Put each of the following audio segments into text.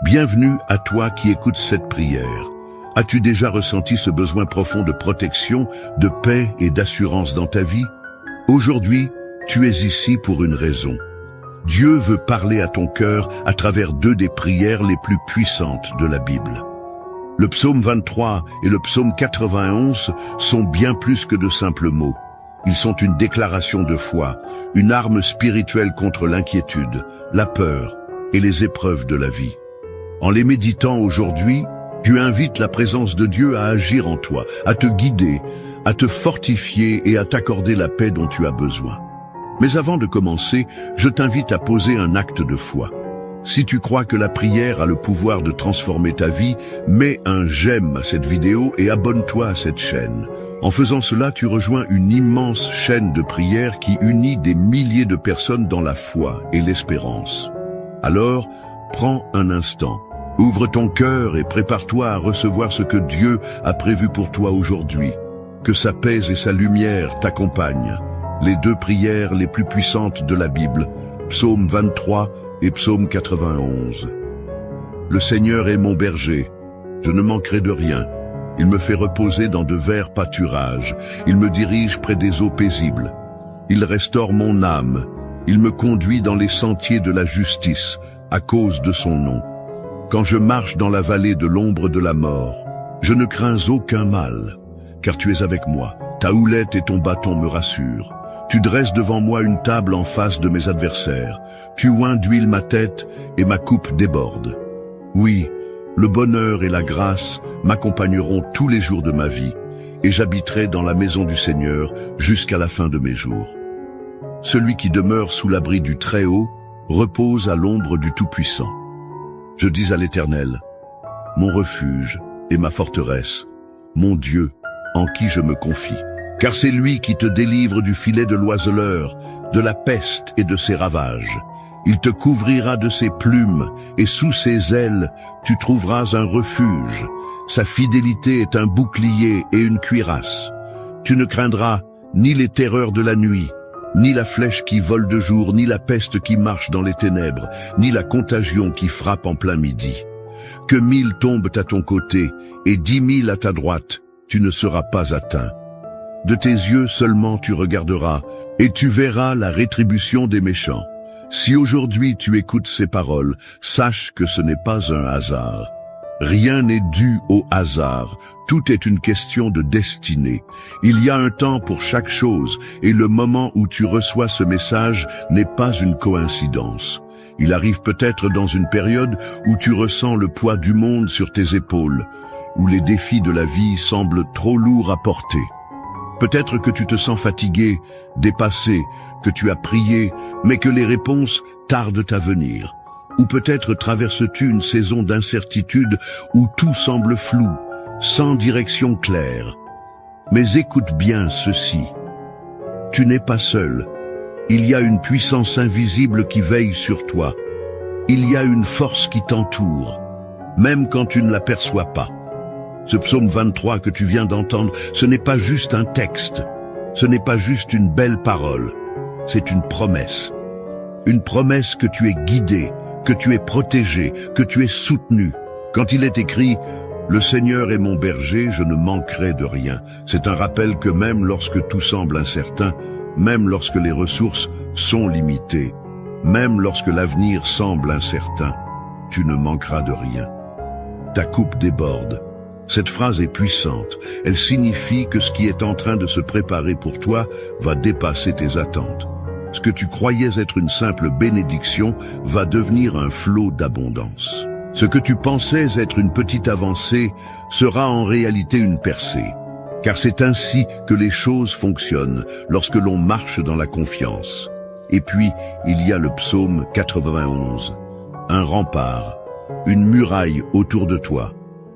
Bienvenue à toi qui écoutes cette prière. As-tu déjà ressenti ce besoin profond de protection, de paix et d'assurance dans ta vie? Aujourd'hui, tu es ici pour une raison. Dieu veut parler à ton cœur à travers deux des prières les plus puissantes de la Bible. Le psaume 23 et le psaume 91 sont bien plus que de simples mots. Ils sont une déclaration de foi, une arme spirituelle contre l'inquiétude, la peur et les épreuves de la vie. En les méditant aujourd'hui, tu invites la présence de Dieu à agir en toi, à te guider, à te fortifier et à t'accorder la paix dont tu as besoin. Mais avant de commencer, je t'invite à poser un acte de foi. Si tu crois que la prière a le pouvoir de transformer ta vie, mets un j'aime à cette vidéo et abonne-toi à cette chaîne. En faisant cela, tu rejoins une immense chaîne de prières qui unit des milliers de personnes dans la foi et l'espérance. Alors, prends un instant, ouvre ton cœur et prépare-toi à recevoir ce que Dieu a prévu pour toi aujourd'hui. Que sa paix et sa lumière t'accompagnent. Les deux prières les plus puissantes de la Bible, psaume 23 et psaume 91. Le Seigneur est mon berger, je ne manquerai de rien. Il me fait reposer dans de verts pâturages, il me dirige près des eaux paisibles. Il restaure mon âme, il me conduit dans les sentiers de la justice, à cause de son nom. Quand je marche dans la vallée de l'ombre de la mort, je ne crains aucun mal, car tu es avec moi, ta houlette et ton bâton me rassurent. Tu dresses devant moi une table en face de mes adversaires. Tu oins d'huile ma tête et ma coupe déborde. Oui, le bonheur et la grâce m'accompagneront tous les jours de ma vie, et j'habiterai dans la maison du Seigneur jusqu'à la fin de mes jours. Celui qui demeure sous l'abri du Très-Haut repose à l'ombre du Tout-Puissant. Je dis à l'Éternel, mon refuge et ma forteresse, mon Dieu, en qui je me confie. Car c'est lui qui te délivre du filet de l'oiseleur, de la peste et de ses ravages. Il te couvrira de ses plumes, et sous ses ailes, tu trouveras un refuge. Sa fidélité est un bouclier et une cuirasse. Tu ne craindras ni les terreurs de la nuit, ni la flèche qui vole de jour, ni la peste qui marche dans les ténèbres, ni la contagion qui frappe en plein midi. Que 1000 tombent à ton côté, et 10 000 à ta droite, tu ne seras pas atteint. De tes yeux seulement tu regarderas, et tu verras la rétribution des méchants. Si aujourd'hui tu écoutes ces paroles, sache que ce n'est pas un hasard. Rien n'est dû au hasard, tout est une question de destinée. Il y a un temps pour chaque chose, et le moment où tu reçois ce message n'est pas une coïncidence. Il arrive peut-être dans une période où tu ressens le poids du monde sur tes épaules, où les défis de la vie semblent trop lourds à porter. Peut-être que tu te sens fatigué, dépassé, que tu as prié, mais que les réponses tardent à venir. Ou peut-être traverses-tu une saison d'incertitude où tout semble flou, sans direction claire. Mais écoute bien ceci. Tu n'es pas seul. Il y a une puissance invisible qui veille sur toi. Il y a une force qui t'entoure, même quand tu ne l'aperçois pas. Ce psaume 23 que tu viens d'entendre, ce n'est pas juste un texte, ce n'est pas juste une belle parole, c'est une promesse. Une promesse que tu es guidé, que tu es protégé, que tu es soutenu. Quand il est écrit « Le Seigneur est mon berger, je ne manquerai de rien », c'est un rappel que même lorsque tout semble incertain, même lorsque les ressources sont limitées, même lorsque l'avenir semble incertain, tu ne manqueras de rien. Ta coupe déborde. Cette phrase est puissante. Elle signifie que ce qui est en train de se préparer pour toi va dépasser tes attentes. Ce que tu croyais être une simple bénédiction va devenir un flot d'abondance. Ce que tu pensais être une petite avancée sera en réalité une percée. Car c'est ainsi que les choses fonctionnent lorsque l'on marche dans la confiance. Et puis, il y a le psaume 91. Un rempart, une muraille autour de toi.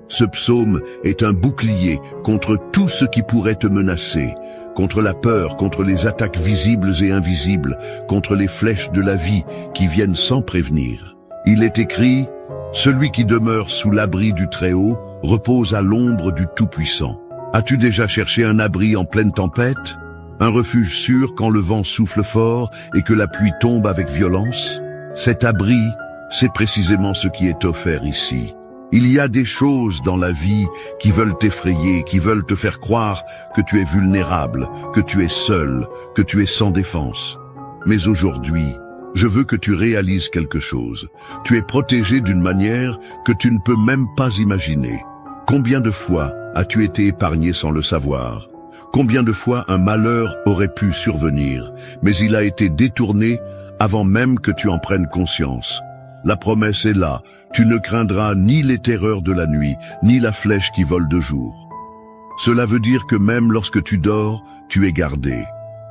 Ce psaume est un bouclier contre tout ce qui pourrait te menacer, contre la peur, contre les attaques visibles et invisibles, contre les flèches de la vie qui viennent sans prévenir. Il est écrit « Celui qui demeure sous l'abri du Très-Haut repose à l'ombre du Tout-Puissant ». As-tu déjà cherché un abri en pleine tempête? Un refuge sûr quand le vent souffle fort et que la pluie tombe avec violence? Cet abri, C'est précisément ce qui est offert ici. Il y a des choses dans la vie qui veulent t'effrayer, qui veulent te faire croire que tu es vulnérable, que tu es seul, que tu es sans défense. Mais aujourd'hui, je veux que tu réalises quelque chose. Tu es protégé d'une manière que tu ne peux même pas imaginer. Combien de fois as-tu été épargné sans le savoir? Combien de fois un malheur aurait pu survenir, mais il a été détourné avant même que tu en prennes conscience? La promesse est là, tu ne craindras ni les terreurs de la nuit, ni la flèche qui vole de jour. Cela veut dire que même lorsque tu dors, tu es gardé.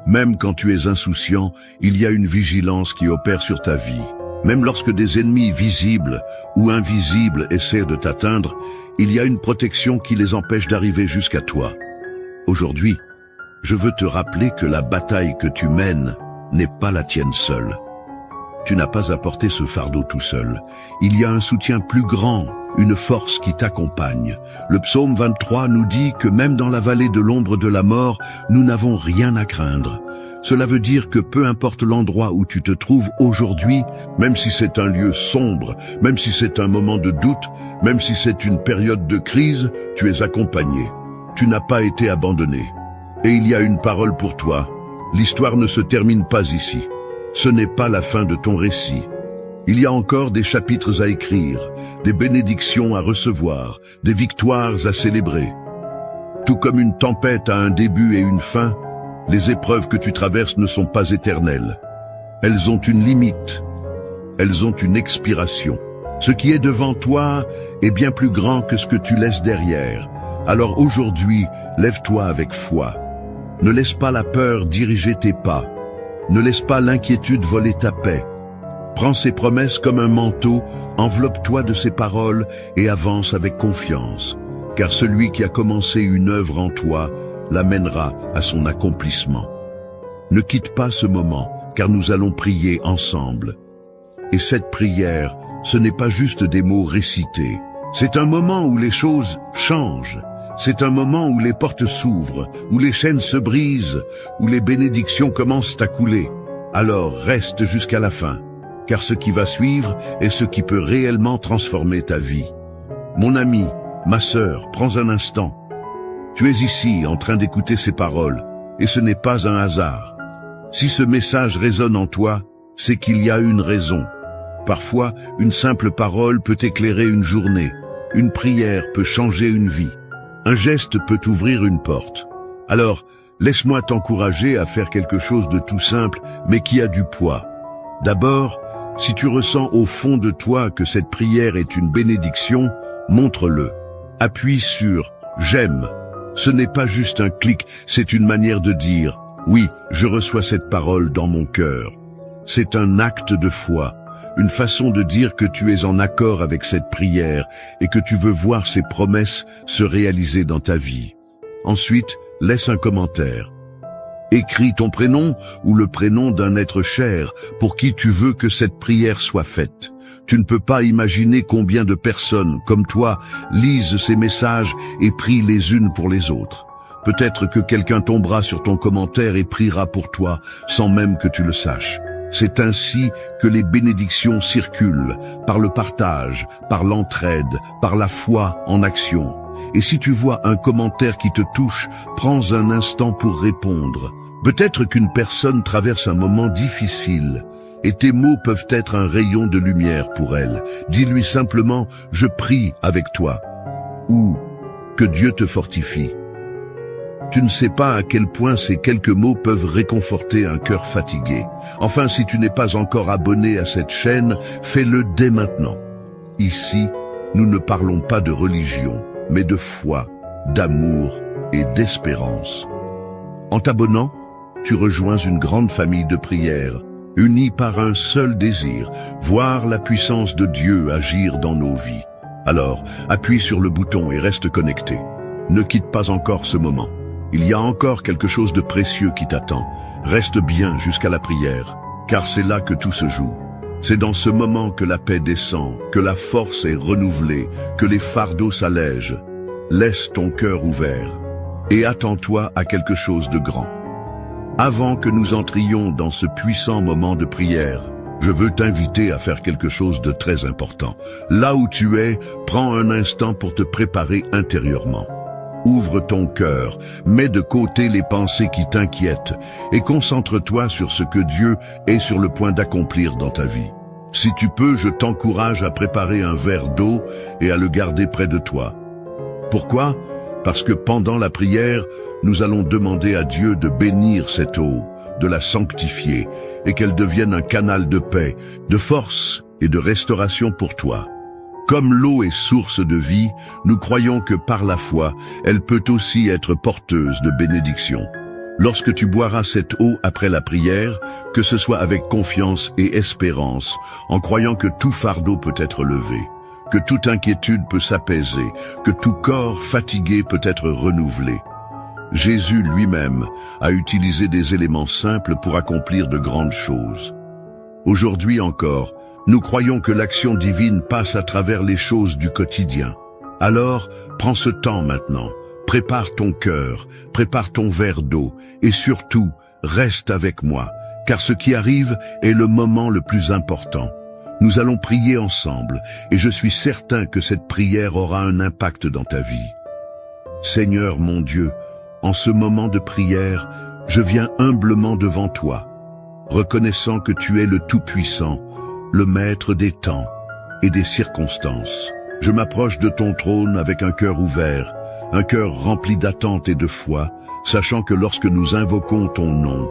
Même quand tu es insouciant, il y a une vigilance qui opère sur ta vie. Même lorsque des ennemis visibles ou invisibles essaient de t'atteindre, il y a une protection qui les empêche d'arriver jusqu'à toi. Aujourd'hui, je veux te rappeler que la bataille que tu mènes n'est pas la tienne seule. Tu n'as pas à porter ce fardeau tout seul. Il y a un soutien plus grand, une force qui t'accompagne. Le psaume 23 nous dit que même dans la vallée de l'ombre de la mort, nous n'avons rien à craindre. Cela veut dire que peu importe l'endroit où tu te trouves aujourd'hui, même si c'est un lieu sombre, même si c'est un moment de doute, même si c'est une période de crise, tu es accompagné. Tu n'as pas été abandonné. Et il y a une parole pour toi. L'histoire ne se termine pas ici. Ce n'est pas la fin de ton récit. Il y a encore des chapitres à écrire, des bénédictions à recevoir, des victoires à célébrer. Tout comme une tempête a un début et une fin, les épreuves que tu traverses ne sont pas éternelles. Elles ont une limite. Elles ont une expiration. Ce qui est devant toi est bien plus grand que ce que tu laisses derrière. Alors aujourd'hui, lève-toi avec foi. Ne laisse pas la peur diriger tes pas. Ne laisse pas l'inquiétude voler ta paix. Prends ces promesses comme un manteau, enveloppe-toi de ces paroles et avance avec confiance. Car celui qui a commencé une œuvre en toi l'amènera à son accomplissement. Ne quitte pas ce moment, car nous allons prier ensemble. Et cette prière, ce n'est pas juste des mots récités. C'est un moment où les choses changent. C'est un moment où les portes s'ouvrent, où les chaînes se brisent, où les bénédictions commencent à couler. Alors reste jusqu'à la fin, car ce qui va suivre est ce qui peut réellement transformer ta vie. Mon ami, ma sœur, prends un instant. Tu es ici en train d'écouter ces paroles, et ce n'est pas un hasard. Si ce message résonne en toi, c'est qu'il y a une raison. Parfois, une simple parole peut éclairer une journée. Une prière peut changer une vie. Un geste peut ouvrir une porte. Alors, laisse-moi t'encourager à faire quelque chose de tout simple, mais qui a du poids. D'abord, si tu ressens au fond de toi que cette prière est une bénédiction, montre-le. Appuie sur « J'aime ». Ce n'est pas juste un clic, c'est une manière de dire « Oui, je reçois cette parole dans mon cœur ». C'est un acte de foi. Une façon de dire que tu es en accord avec cette prière et que tu veux voir ces promesses se réaliser dans ta vie. Ensuite, laisse un commentaire. Écris ton prénom ou le prénom d'un être cher pour qui tu veux que cette prière soit faite. Tu ne peux pas imaginer combien de personnes, comme toi, lisent ces messages et prient les unes pour les autres. Peut-être que quelqu'un tombera sur ton commentaire et priera pour toi sans même que tu le saches. C'est ainsi que les bénédictions circulent, par le partage, par l'entraide, par la foi en action. Et si tu vois un commentaire qui te touche, prends un instant pour répondre. Peut-être qu'une personne traverse un moment difficile, et tes mots peuvent être un rayon de lumière pour elle. Dis-lui simplement « Je prie avec toi » ou « Que Dieu te fortifie ». Tu ne sais pas à quel point ces quelques mots peuvent réconforter un cœur fatigué. Enfin, si tu n'es pas encore abonné à cette chaîne, fais-le dès maintenant. Ici, nous ne parlons pas de religion, mais de foi, d'amour et d'espérance. En t'abonnant, tu rejoins une grande famille de prières, unie par un seul désir, voir la puissance de Dieu agir dans nos vies. Alors, appuie sur le bouton et reste connecté. Ne quitte pas encore ce moment. Il y a encore quelque chose de précieux qui t'attend. Reste bien jusqu'à la prière, car c'est là que tout se joue. C'est dans ce moment que la paix descend, que la force est renouvelée, que les fardeaux s'allègent. Laisse ton cœur ouvert et attends-toi à quelque chose de grand. Avant que nous entrions dans ce puissant moment de prière, je veux t'inviter à faire quelque chose de très important. Là où tu es, prends un instant pour te préparer intérieurement. Ouvre ton cœur, mets de côté les pensées qui t'inquiètent et concentre-toi sur ce que Dieu est sur le point d'accomplir dans ta vie. Si tu peux, je t'encourage à préparer un verre d'eau et à le garder près de toi. Pourquoi? Parce que pendant la prière, nous allons demander à Dieu de bénir cette eau, de la sanctifier et qu'elle devienne un canal de paix, de force et de restauration pour toi. Comme l'eau est source de vie, nous croyons que par la foi, elle peut aussi être porteuse de bénédiction. Lorsque tu boiras cette eau après la prière, que ce soit avec confiance et espérance, en croyant que tout fardeau peut être levé, que toute inquiétude peut s'apaiser, que tout corps fatigué peut être renouvelé. Jésus lui-même a utilisé des éléments simples pour accomplir de grandes choses. Aujourd'hui encore, nous croyons que l'action divine passe à travers les choses du quotidien. Alors, prends ce temps maintenant, prépare ton cœur, prépare ton verre d'eau et surtout, reste avec moi, car ce qui arrive est le moment le plus important. Nous allons prier ensemble et je suis certain que cette prière aura un impact dans ta vie. Seigneur mon Dieu, en ce moment de prière, je viens humblement devant toi, reconnaissant que tu es le Tout-Puissant, le Maître des temps et des circonstances. Je m'approche de ton trône avec un cœur ouvert, un cœur rempli d'attente et de foi, sachant que lorsque nous invoquons ton nom,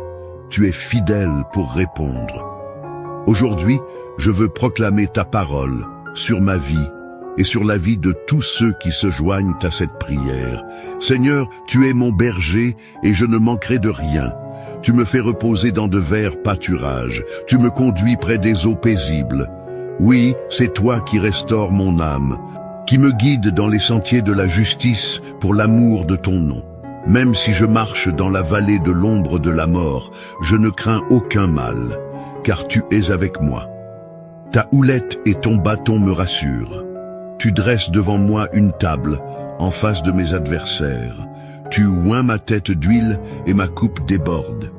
tu es fidèle pour répondre. Aujourd'hui, je veux proclamer ta parole sur ma vie et sur la vie de tous ceux qui se joignent à cette prière. Seigneur, tu es mon berger et je ne manquerai de rien. Tu me fais reposer dans de verts pâturages. Tu me conduis près des eaux paisibles. Oui, c'est toi qui restaures mon âme, qui me guide dans les sentiers de la justice pour l'amour de ton nom. Même si je marche dans la vallée de l'ombre de la mort, je ne crains aucun mal, car tu es avec moi. Ta houlette et ton bâton me rassurent. Tu dresses devant moi une table en face de mes adversaires. Tu oins ma tête d'huile et ma coupe déborde.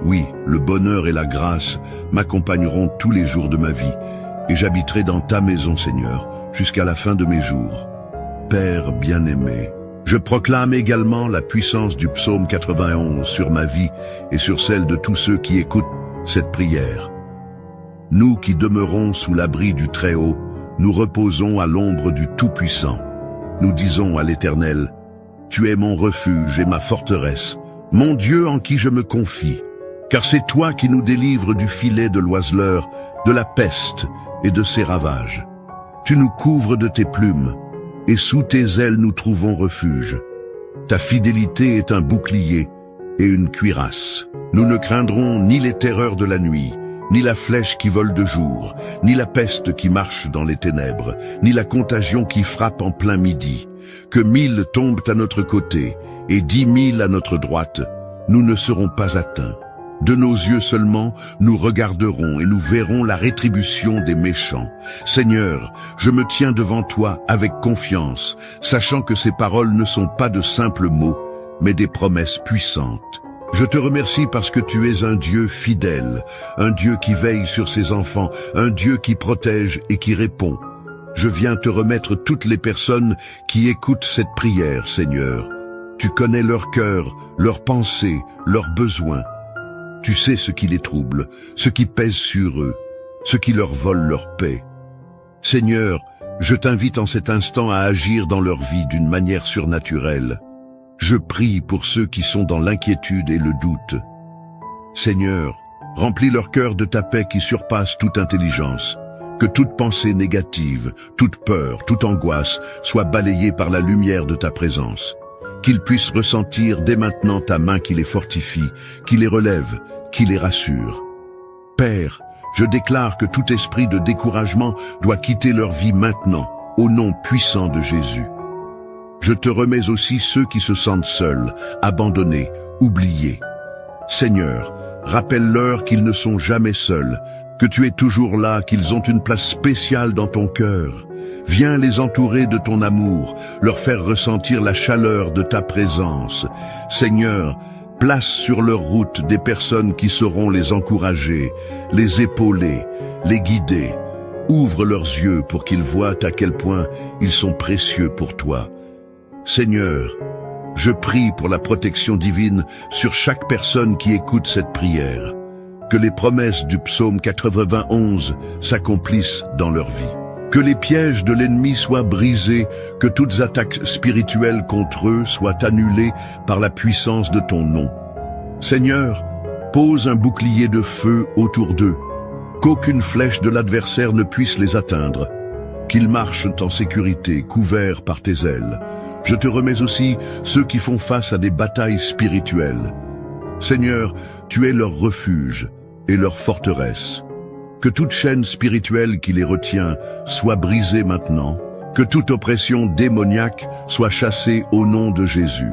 Oui, le bonheur et la grâce m'accompagneront tous les jours de ma vie, et j'habiterai dans ta maison, Seigneur, jusqu'à la fin de mes jours. Père bien-aimé, je proclame également la puissance du psaume 91 sur ma vie et sur celle de tous ceux qui écoutent cette prière. Nous qui demeurons sous l'abri du Très-Haut, nous reposons à l'ombre du Tout-Puissant. Nous disons à l'Éternel, « Tu es mon refuge et ma forteresse, mon Dieu en qui je me confie, car c'est toi qui nous délivres du filet de l'oiseleur, de la peste et de ses ravages. Tu nous couvres de tes plumes, et sous tes ailes nous trouvons refuge. Ta fidélité est un bouclier et une cuirasse. Nous ne craindrons ni les terreurs de la nuit, ni la flèche qui vole de jour, ni la peste qui marche dans les ténèbres, ni la contagion qui frappe en plein midi. Que 1000 tombent à notre côté et 10 000 à notre droite, nous ne serons pas atteints. De nos yeux seulement, nous regarderons et nous verrons la rétribution des méchants. Seigneur, je me tiens devant toi avec confiance, sachant que ces paroles ne sont pas de simples mots, mais des promesses puissantes. Je te remercie parce que tu es un Dieu fidèle, un Dieu qui veille sur ses enfants, un Dieu qui protège et qui répond. Je viens te remettre toutes les personnes qui écoutent cette prière, Seigneur. Tu connais leur cœur, leurs pensées, leurs besoins. Tu sais ce qui les trouble, ce qui pèse sur eux, ce qui leur vole leur paix. Seigneur, je t'invite en cet instant à agir dans leur vie d'une manière surnaturelle. Je prie pour ceux qui sont dans l'inquiétude et le doute. Seigneur, remplis leur cœur de ta paix qui surpasse toute intelligence. Que toute pensée négative, toute peur, toute angoisse soit balayée par la lumière de ta présence. Qu'ils puissent ressentir dès maintenant ta main qui les fortifie, qui les relève, qui les rassure. Père, je déclare que tout esprit de découragement doit quitter leur vie maintenant, au nom puissant de Jésus. Je te remets aussi ceux qui se sentent seuls, abandonnés, oubliés. Seigneur, rappelle-leur qu'ils ne sont jamais seuls, que tu es toujours là, qu'ils ont une place spéciale dans ton cœur. Viens les entourer de ton amour, leur faire ressentir la chaleur de ta présence. Seigneur, Place sur leur route des personnes qui sauront les encourager, les épauler, les guider. Ouvre leurs yeux pour qu'ils voient à quel point ils sont précieux pour toi. Seigneur, je prie pour la protection divine sur chaque personne qui écoute cette prière. Que les promesses du psaume 91 s'accomplissent dans leur vie. Que les pièges de l'ennemi soient brisés, que toutes attaques spirituelles contre eux soient annulées par la puissance de ton nom. Seigneur, pose un bouclier de feu autour d'eux, qu'aucune flèche de l'adversaire ne puisse les atteindre, qu'ils marchent en sécurité, couverts par tes ailes. Je te remets aussi ceux qui font face à des batailles spirituelles. Seigneur, tu es leur refuge et leur forteresse. Que toute chaîne spirituelle qui les retient soit brisée maintenant, que toute oppression démoniaque soit chassée au nom de Jésus.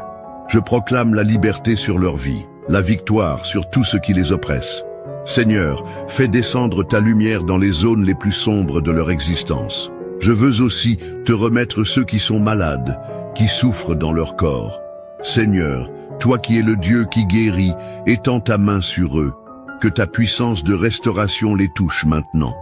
Je proclame la liberté sur leur vie, la victoire sur tout ce qui les oppresse. Seigneur, fais descendre ta lumière dans les zones les plus sombres de leur existence. Je veux aussi te remettre ceux qui sont malades, qui souffrent dans leur corps. Seigneur, toi qui es le Dieu qui guérit, étends ta main sur eux. Que ta puissance de restauration les touche maintenant.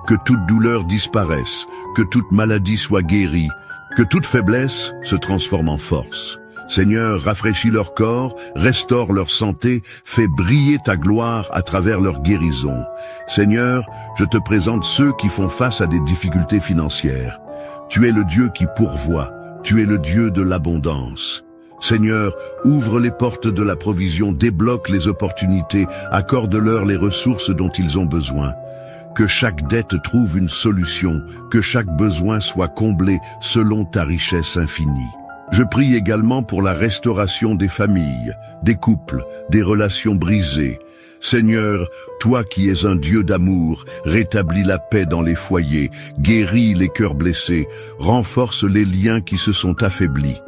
Que toute douleur disparaisse, que toute maladie soit guérie, que toute faiblesse se transforme en force. Seigneur, rafraîchis leur corps, restaure leur santé, fais briller ta gloire à travers leur guérison. Seigneur, je te présente ceux qui font face à des difficultés financières. Tu es le Dieu qui pourvoit, tu es le Dieu de l'abondance. Seigneur, ouvre les portes de la provision, débloque les opportunités, accorde-leur les ressources dont ils ont besoin. Que chaque dette trouve une solution, que chaque besoin soit comblé selon ta richesse infinie. Je prie également pour la restauration des familles, des couples, des relations brisées. Seigneur, toi qui es un Dieu d'amour, rétablis la paix dans les foyers, guéris les cœurs blessés, renforce les liens qui se sont affaiblis.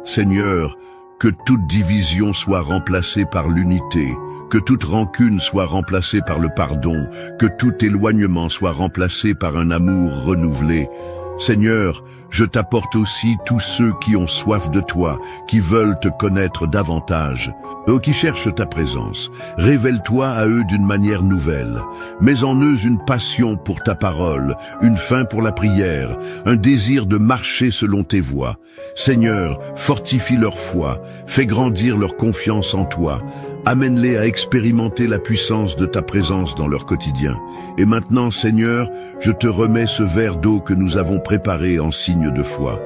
Seigneur, que toute division soit remplacée par l'unité, que toute rancune soit remplacée par le pardon, que tout éloignement soit remplacé par un amour renouvelé. Seigneur, je t'apporte aussi tous ceux qui ont soif de toi, qui veulent te connaître davantage, eux qui cherchent ta présence. Révèle-toi à eux d'une manière nouvelle. Mets en eux une passion pour ta parole, une faim pour la prière, un désir de marcher selon tes voies. Seigneur, fortifie leur foi, fais grandir leur confiance en toi. Amène-les à expérimenter la puissance de ta présence dans leur quotidien. Et maintenant, Seigneur, je te remets ce verre d'eau que nous avons préparé en signe de foi.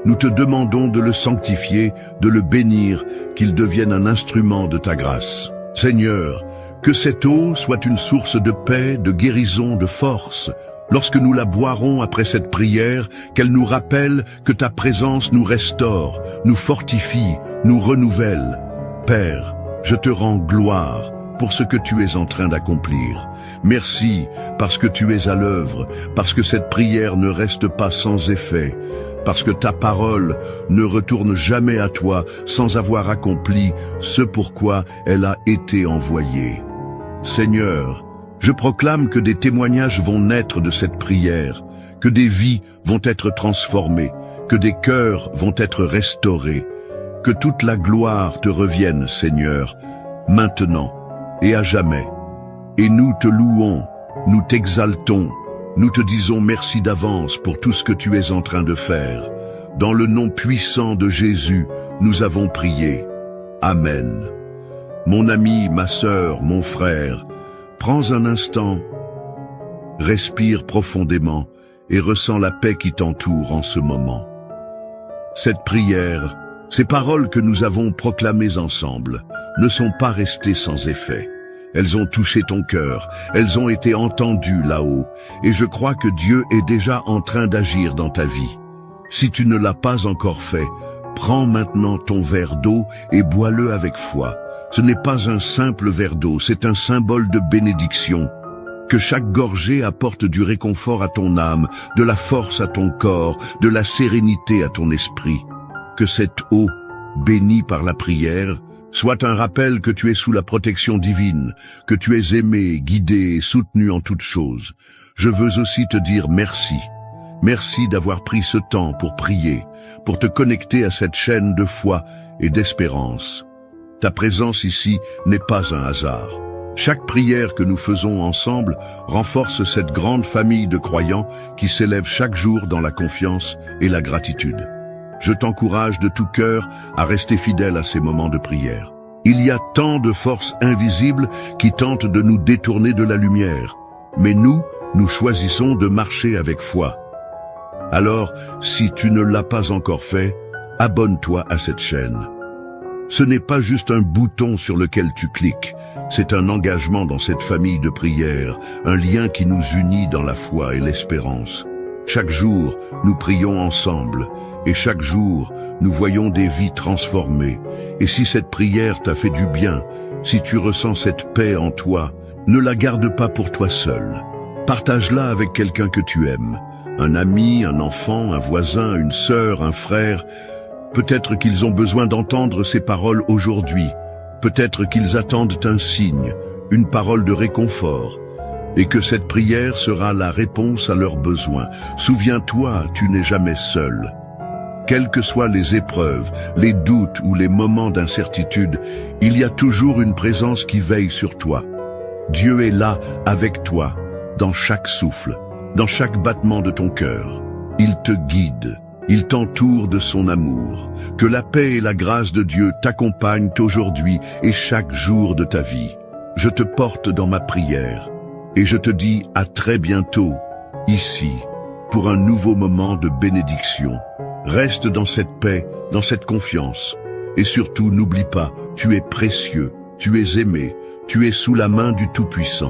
Nous te demandons de le sanctifier, de le bénir, qu'il devienne un instrument de ta grâce. Seigneur, que cette eau soit une source de paix, de guérison, de force. Lorsque nous la boirons après cette prière, qu'elle nous rappelle que ta présence nous restaure, nous fortifie, nous renouvelle. Père, je te rends gloire pour ce que tu es en train d'accomplir. Merci parce que tu es à l'œuvre, parce que cette prière ne reste pas sans effet, parce que ta parole ne retourne jamais à toi sans avoir accompli ce pourquoi elle a été envoyée. Seigneur, je proclame que des témoignages vont naître de cette prière, que des vies vont être transformées, que des cœurs vont être restaurés. Que toute la gloire te revienne, Seigneur, maintenant et à jamais. Et nous te louons, nous t'exaltons, nous te disons merci d'avance pour tout ce que tu es en train de faire. Dans le nom puissant de Jésus, nous avons prié. Amen. Mon ami, ma sœur, mon frère, prends un instant, respire profondément et ressens la paix qui t'entoure en ce moment. Cette prière, ces paroles que nous avons proclamées ensemble ne sont pas restées sans effet. Elles ont touché ton cœur, elles ont été entendues là-haut, et je crois que Dieu est déjà en train d'agir dans ta vie. Si tu ne l'as pas encore fait, prends maintenant ton verre d'eau et bois-le avec foi. Ce n'est pas un simple verre d'eau, c'est un symbole de bénédiction. Que chaque gorgée apporte du réconfort à ton âme, de la force à ton corps, de la sérénité à ton esprit. Que cette eau, bénie par la prière, soit un rappel que tu es sous la protection divine, que tu es aimé, guidé et soutenu en toutes choses. Je veux aussi te dire merci. Merci d'avoir pris ce temps pour prier, pour te connecter à cette chaîne de foi et d'espérance. Ta présence ici n'est pas un hasard. Chaque prière que nous faisons ensemble renforce cette grande famille de croyants qui s'élèvent chaque jour dans la confiance et la gratitude. Je t'encourage de tout cœur à rester fidèle à ces moments de prière. Il y a tant de forces invisibles qui tentent de nous détourner de la lumière, mais nous choisissons de marcher avec foi. Alors, si tu ne l'as pas encore fait, abonne-toi à cette chaîne. Ce n'est pas juste un bouton sur lequel tu cliques, c'est un engagement dans cette famille de prière, un lien qui nous unit dans la foi et l'espérance. Chaque jour, nous prions ensemble, et chaque jour, nous voyons des vies transformées. Et si cette prière t'a fait du bien, si tu ressens cette paix en toi, ne la garde pas pour toi seul. Partage-la avec quelqu'un que tu aimes, un ami, un enfant, un voisin, une sœur, un frère. Peut-être qu'ils ont besoin d'entendre ces paroles aujourd'hui. Peut-être qu'ils attendent un signe, une parole de réconfort. Et que cette prière sera la réponse à leurs besoins. Souviens-toi, tu n'es jamais seul. Quelles que soient les épreuves, les doutes ou les moments d'incertitude, il y a toujours une présence qui veille sur toi. Dieu est là avec toi, dans chaque souffle, dans chaque battement de ton cœur. Il te guide. Il t'entoure de son amour. Que la paix et la grâce de Dieu t'accompagnent aujourd'hui et chaque jour de ta vie. Je te porte dans ma prière et je te dis à très bientôt, ici, pour un nouveau moment de bénédiction. Reste dans cette paix, dans cette confiance. Et surtout, n'oublie pas, tu es précieux, tu es aimé, tu es sous la main du Tout-Puissant.